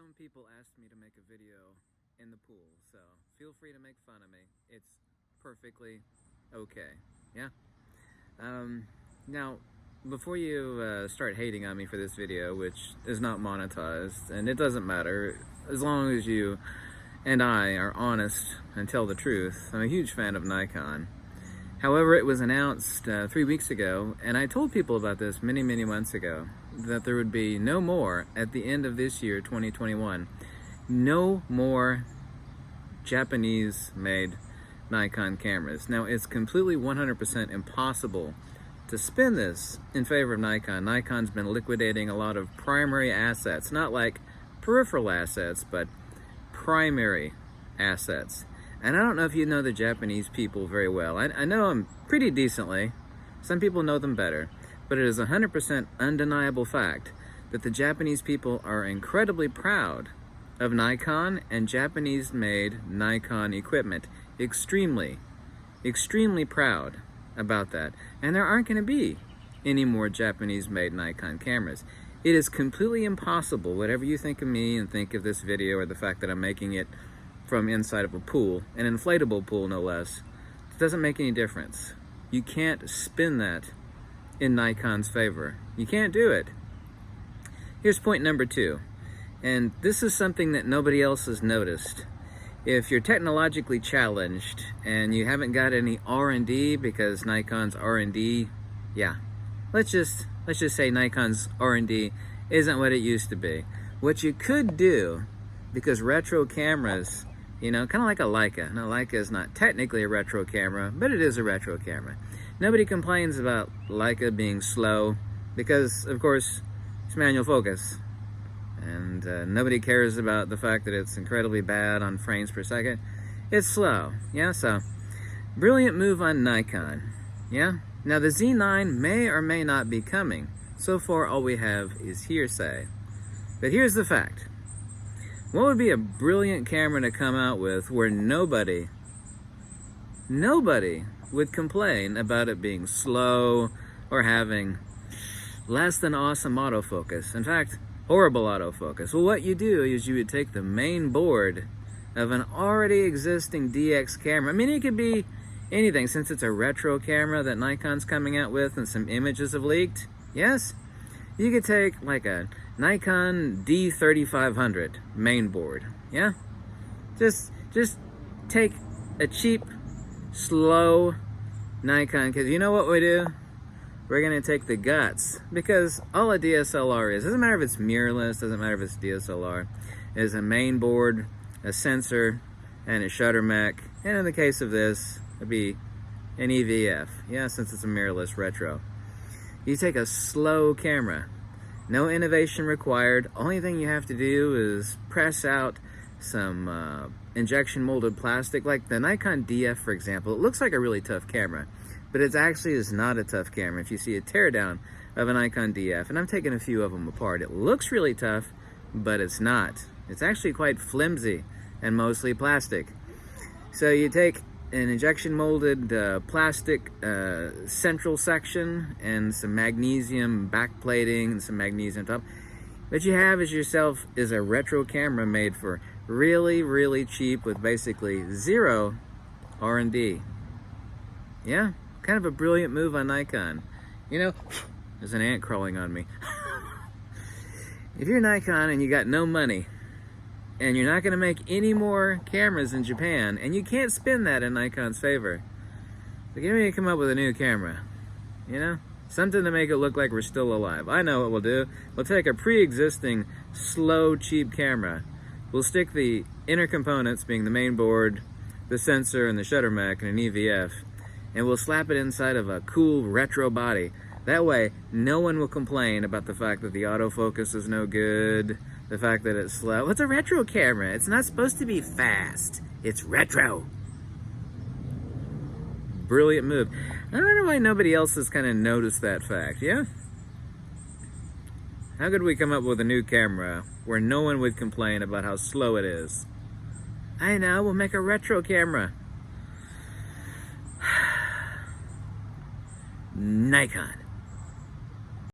Some people asked me to make a video in the pool, so feel free to make fun of me. It's perfectly okay. Yeah? Now, before you start hating on me for this video, which is not monetized, and it doesn't matter, as long as you and I are honest and tell the truth, I'm a huge fan of Nikon. However, it was announced 3 weeks ago, and I told people about this many months ago, that there would be no more, at the end of this year, 2021, no more Japanese-made Nikon cameras. Now, it's completely 100% impossible to spin this in favor of Nikon. Nikon's been liquidating a lot of primary assets, not like peripheral assets, but primary assets. And I don't know if you know the Japanese people very well. I know them pretty decently. Some people know them better. But it is 100% undeniable fact that the Japanese people are incredibly proud of Nikon and Japanese-made Nikon equipment. Extremely proud about that. And there aren't going to be any more Japanese-made Nikon cameras. It is completely impossible, whatever you think of me and think of this video or the fact that I'm making it from inside of a pool, an inflatable pool no less, it doesn't make any difference. You can't spin that in Nikon's favor. You can't do it. Here's point number 2, and this is something that nobody else has noticed. If you're technologically challenged and you haven't got any R&D, because Nikon's R&D, let's just say Nikon's R&D isn't what it used to be. What you could do, because retro cameras, you know, kind of like a Leica. Now, Leica is not technically a retro camera, but it is a retro camera. Nobody complains about Leica being slow because, of course, it's manual focus. And nobody cares about the fact that it's incredibly bad on frames per second. It's slow, yeah? So, brilliant move on Nikon, yeah? Now, the Z9 may or may not be coming. So far, all we have is hearsay. But here's the fact. What would be a brilliant camera to come out with where nobody would complain about it being slow or having less than awesome autofocus? In fact, horrible autofocus. Well, what you do is you would take the main board of an already existing DX camera. I mean, it could be anything, since it's a retro camera that Nikon's coming out with and some images have leaked. Yes? You could take like a Nikon D3500 main board, yeah? Just take a cheap, slow Nikon, because you know what we do? We're gonna take the guts, because all a DSLR is, doesn't matter if it's mirrorless, doesn't matter if it's DSLR, is a main board, a sensor, and a shutter mech, and in the case of this, it'd be an EVF, yeah, since it's a mirrorless retro. You take a slow camera, no innovation required. Only thing you have to do is press out some injection molded plastic, like the Nikon DF, for example. It looks like a really tough camera, but it actually is not a tough camera. If you see a teardown of a Nikon DF, and I'm taking a few of them apart, it looks really tough, but it's not. It's actually quite flimsy and mostly plastic. So you take an injection molded plastic central section and some magnesium backplating and some magnesium top. What you have is a retro camera made for really cheap with basically zero R&D. Yeah, kind of a brilliant move on Nikon. You know, there's an ant crawling on me. If you're Nikon and you got no money, and you're not going to make any more cameras in Japan, and you can't spin that in Nikon's favor, so get ready to come up with a new camera, you know? Something to make it look like we're still alive. I know what we'll do. We'll take a pre-existing, slow, cheap camera. We'll stick the inner components, being the main board, the sensor, and the shutter mech, and an EVF, and we'll slap it inside of a cool retro body. That way, no one will complain about the fact that the autofocus is no good, the fact that it's slow. It's a retro camera. It's not supposed to be fast. It's retro. Brilliant move. I don't know why nobody else has kind of noticed that fact, yeah? How could we come up with a new camera where no one would complain about how slow it is? I know, we'll make a retro camera. Nikon.